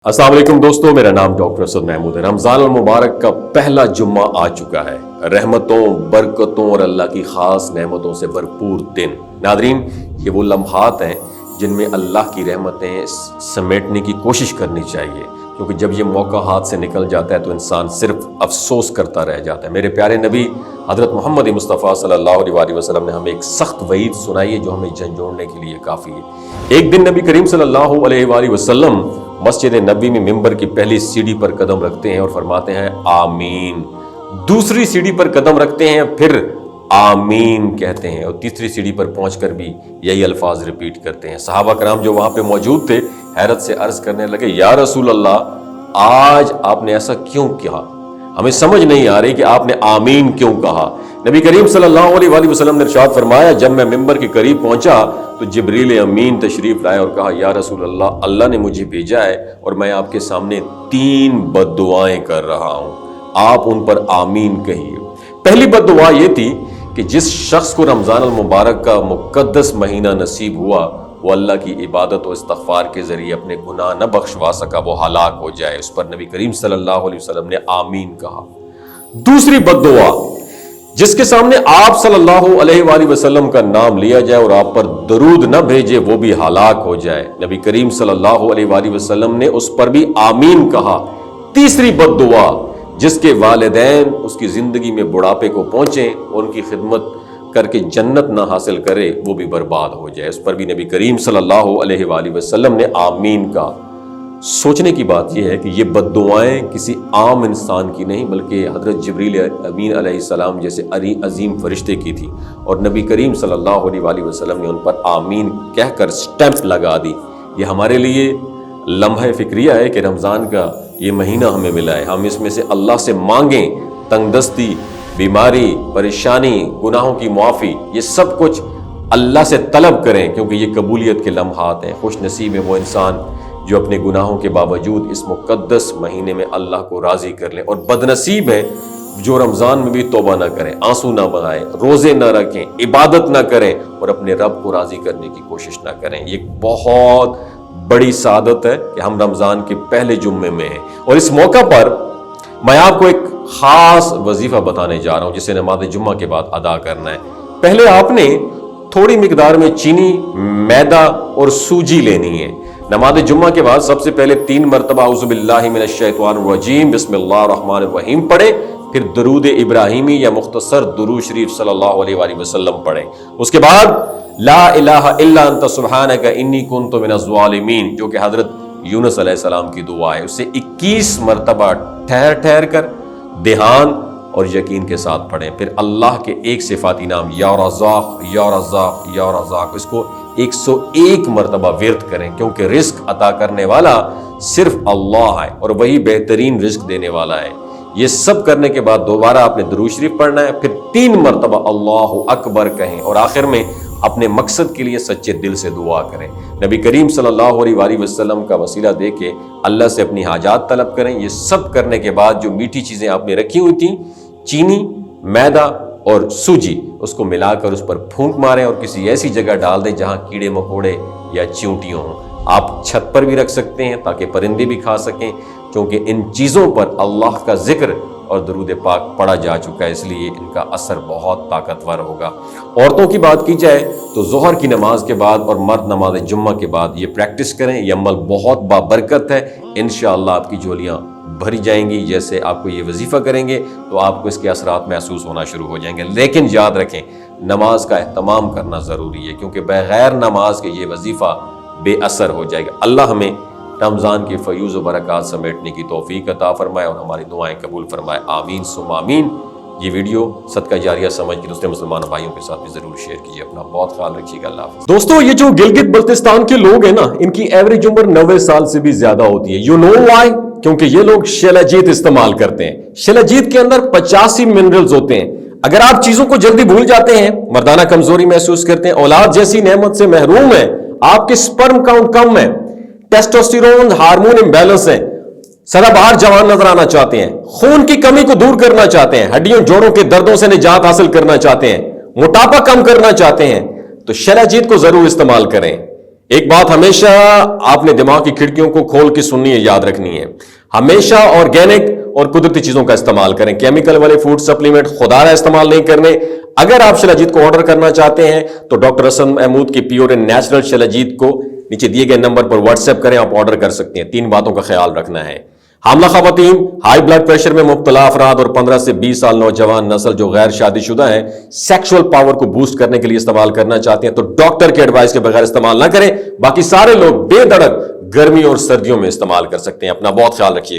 अस्सलाम वालेकुम दोस्तों, मेरा नाम डॉक्टर असद महमूद है। रमजान मुबारक का पहला जुम्मा आ चुका है। रहमतों, बरकतों और अल्लाह की खास नेमतों से भरपूर दिन। नादरीन, ये वो लम्हात हैं जिनमें अल्लाह की रहमतें समेटने की कोशिश करनी चाहिए, क्योंकि जब ये मौका हाथ से निकल जाता है तो इंसान सिर्फ अफसोस करता रह जाता है। मेरे प्यारे नबी हज़रत मोहम्मद मुस्तफ़ा सल्लल्लाहु अलैहि वसल्लम ने हमें एक सख्त वईद सुनाई है जो हमें झंझोड़ने के लिए काफ़ी है। एक दिन नबी करीम सल्लल्लाहु अलैहि वसल्लम मस्जिद नबी में मिंबर की पहली सीढ़ी पर कदम रखते हैं और फरमाते हैं आमीन। दूसरी सीढ़ी पर कदम रखते हैं, फिर आमीन कहते हैं, और तीसरी सीढ़ी पर पहुंचकर भी यही अल्फाज रिपीट करते हैं। सहाबा कराम जो वहां पे मौजूद थे हैरत से अर्ज करने लगे, या रसूल अल्लाह, आज आपने ऐसा क्यों किया? हमें समझ नहीं आ रही कि आपने आमीन क्यों कहा। नबी करीम सल्लल्लाहु अलैहि वसल्लम ने इरशाद फरमाया, जब मैं मिंबर के करीब पहुंचा तो जिब्रील अमीन तशरीफ लाए और कहा, या रसूल अल्लाह, अल्लाह ने मुझे भेजा है और मैं आपके सामने 3 बद्दुआएं कर रहा हूं, आप उन पर आमीन कहिए। पहली बद्दुआ ये थी कि जिस शख्स को रमजान अल मुबारक का मुकद्दस महीना नसीब हुआ वो अल्लाह की इबादत और इस्तग़फ़ार के जरिए अपने गुनाह न बख्शवा सका, वो हलाक हो जाए। उस पर नबी करीम सल्लल्लाहु अलैहि वसल्लम ने आमीन कहा। दूसरी बद्दुआ, जिसके सामने आप सल्लल्लाहु अलैहि वसल्लम का नाम लिया जाए और आप पर दरूद न भेजे, वो भी हलाक हो जाए। नबी करीम सल्लल्लाहु अलैहि वसल्लम ने उस पर भी आमीन कहा। तीसरी बद्दुआ, जिसके वालिदैन उसकी जिंदगी में बुढ़ापे को पहुंचे और उनकी खिदमत करके जन्नत ना हासिल करे, वो भी बर्बाद हो जाए। उस पर भी नबी करीम सल्लल्लाहु अलैहि वसल्लम ने आमीन कहा। सोचने की बात यह है कि ये बद्दुआएं किसी आम इंसान की नहीं, बल्कि हज़रत जिब्रील अमीन अलैहिस्सलाम जैसे अजीम फरिश्ते की थी, और नबी करीम सल्लल्लाहु अलैहि वसल्लम ने उन पर आमीन कहकर स्टैंप लगा दी। ये हमारे लिए लम्हा फिक्रिया है कि रमज़ान का ये महीना हमें मिला है, हम इसमें से अल्लाह से मांगें तंगदस्ती, बीमारी, परेशानी, गुनाहों की मुआफ़ी, ये सब कुछ अल्लाह से तलब करें, क्योंकि ये कबूलियत के लम्हात हैं। खुश नसीब है वो इंसान जो अपने गुनाहों के बावजूद इस मुकद्दस महीने में अल्लाह को राज़ी कर ले, और बदनसीब है जो रमज़ान में भी तौबा ना करें, आंसू ना बहाएं, रोज़े ना रखें, इबादत ना करें और अपने रब को राज़ी करने की कोशिश ना करें। ये बहुत बड़ी सादत है कि हम रमज़ान के पहले जुम्मे में हैं, और इस मौका पर मैं आपको एक ख़ास वजीफ़ा बताने जा रहा हूँ जिसे नमाज जुम्मा के बाद अदा करना है। पहले आपने थोड़ी मिकदार में चीनी, मैदा और सूजी लेनी है। नमाज जुम्मा के बाद सबसे पहले 3 मरतबा औज़ु बिल्लाहि मिनश शैतानिर रजीम बिस्मिल्लाहिर रहमानिर रहीम पढ़े, फिर दरूद इब्राहिमी या मुख्तसर दुरूद शरीफ सल्लल्लाहु अलैहि वसल्लम पढ़े। उसके बाद ला इलाहा इल्ला अंता सुब्हानका इन्नी कुन्तु मिनज़ ज़ालिमीन, जो कि हज़रत यूनुस अलैहिस्सलाम की दुआ है, उसे 21 मरतबा ठहर ठहर कर ध्यान और यकीन के साथ पढ़ें। फिर अल्लाह के एक सिफाती नाम या रज़्ज़ाक़ या रज़्ज़ाक़ या रज़्ज़ाक़, इसको 101 मरतबा विर्द करें, क्योंकि रिस्क अता करने वाला सिर्फ अल्लाह है और वही बेहतरीन रिस्क देने वाला है। ये सब करने के बाद दोबारा आपने दुरूद शरीफ पढ़ना है, फिर 3 मरतबा अल्लाहु अकबर कहें और आखिर में अपने मकसद के लिए सच्चे दिल से दुआ करें। नबी करीम सल्लल्लाहु अलैहि वसल्लम का वसीला दे के अल्लाह से अपनी हाजात तलब करें। ये सब करने के बाद जो मीठी चीज़ें आपने रखी हुई थी, चीनी, मैदा और सूजी, उसको मिलाकर उस पर फूंक मारें और किसी ऐसी जगह डाल दें जहां कीड़े मकोड़े या चींटियां हों। आप छत पर भी रख सकते हैं ताकि परिंदे भी खा सकें, क्योंकि इन चीज़ों पर अल्लाह का जिक्र और दरूद पाक पढ़ा जा चुका है, इसलिए इनका असर बहुत ताकतवर होगा। औरतों की बात की जाए तो ज़ोहर की नमाज के बाद और मर्द नमाज जुम्मा के बाद ये प्रैक्टिस करें। ये अमल बहुत बाबरकत है, इंशाअल्लाह आपकी झोलियाँ भरी जाएंगी। जैसे आपको ये वजीफ़ा करेंगे तो आपको इसके असरात महसूस होना शुरू हो जाएंगे। लेकिन याद रखें, नमाज का एहतमाम करना ज़रूरी है, क्योंकि बग़ैर नमाज के ये वजीफ़ा बेअसर हो जाएगा। अल्लाह हमें रमज़ान के फ़यूज़ व बरक़ात समेटने की तौफ़ीक़ अता फ़रमाए और हमारी दुआएं कबूल फ़रमाए। आमीन सुम्मा आमीन। ये वीडियो सदका जारिया समझ के दूसरे मुसलमान भाइयों के साथ भी ज़रूर शेयर कीजिए। अपना बहुत ख्याल रखिएगा। अल्लाह हाफ़िज़। दोस्तों, ये जो गिलगित बल्तिस्तान के लोग हैं ना, इनकी एवरेज उम्र 90 साल से भी ज़्यादा होती है। You know why? क्योंकि ये लोग शिलाजीत इस्तेमाल करते हैं। शिलाजीत के अंदर 85 मिनरल्स होते हैं। अगर आप चीज़ों को जल्दी भूल जाते हैं, मर्दाना कमज़ोरी महसूस करते हैं, औलाद जैसी नेमत से महरूम है, आपके स्पर्म काउंट कम है, टेस्टोस्टेरोन हार्मोन इम्बैलेंस है, सदाबहार जवान नजर आना चाहते हैं, खून की कमी को दूर करना चाहते हैं, हड्डियों जोड़ों के दर्दों से निजात हासिल करना चाहते हैं, मोटापा कम करना चाहते हैं, तो शिलाजीत को जरूर इस्तेमाल करें। ایک بات ہمیشہ آپ نے دماغ کی کھڑکیوں کو کھول کے سننی ہے، یاد رکھنی ہے، ہمیشہ آرگینک اور قدرتی چیزوں کا استعمال کریں، کیمیکل والے فوڈ سپلیمنٹ خدا رہا استعمال نہیں کرنے۔ اگر آپ شلاجیت کو آرڈر کرنا چاہتے ہیں تو ڈاکٹر حسن محمود کی پیور اینڈ نیچرل شلاجیت کو نیچے دیے گئے نمبر پر واٹس ایپ کریں، آپ آرڈر کر سکتے ہیں۔ 3 باتوں کا خیال رکھنا ہے: حاملہ خواتین، ہائی بلڈ پریشر میں مبتلا افراد اور 15 سے 20 سال نوجوان نسل جو غیر شادی شدہ ہیں، سیکشول پاور کو بوسٹ کرنے کے لیے استعمال کرنا چاہتے ہیں تو ڈاکٹر کے ایڈوائس کے بغیر استعمال نہ کریں۔ باقی سارے لوگ بے دھڑک گرمی اور سردیوں میں استعمال کر سکتے ہیں۔ اپنا بہت خیال رکھیے گا۔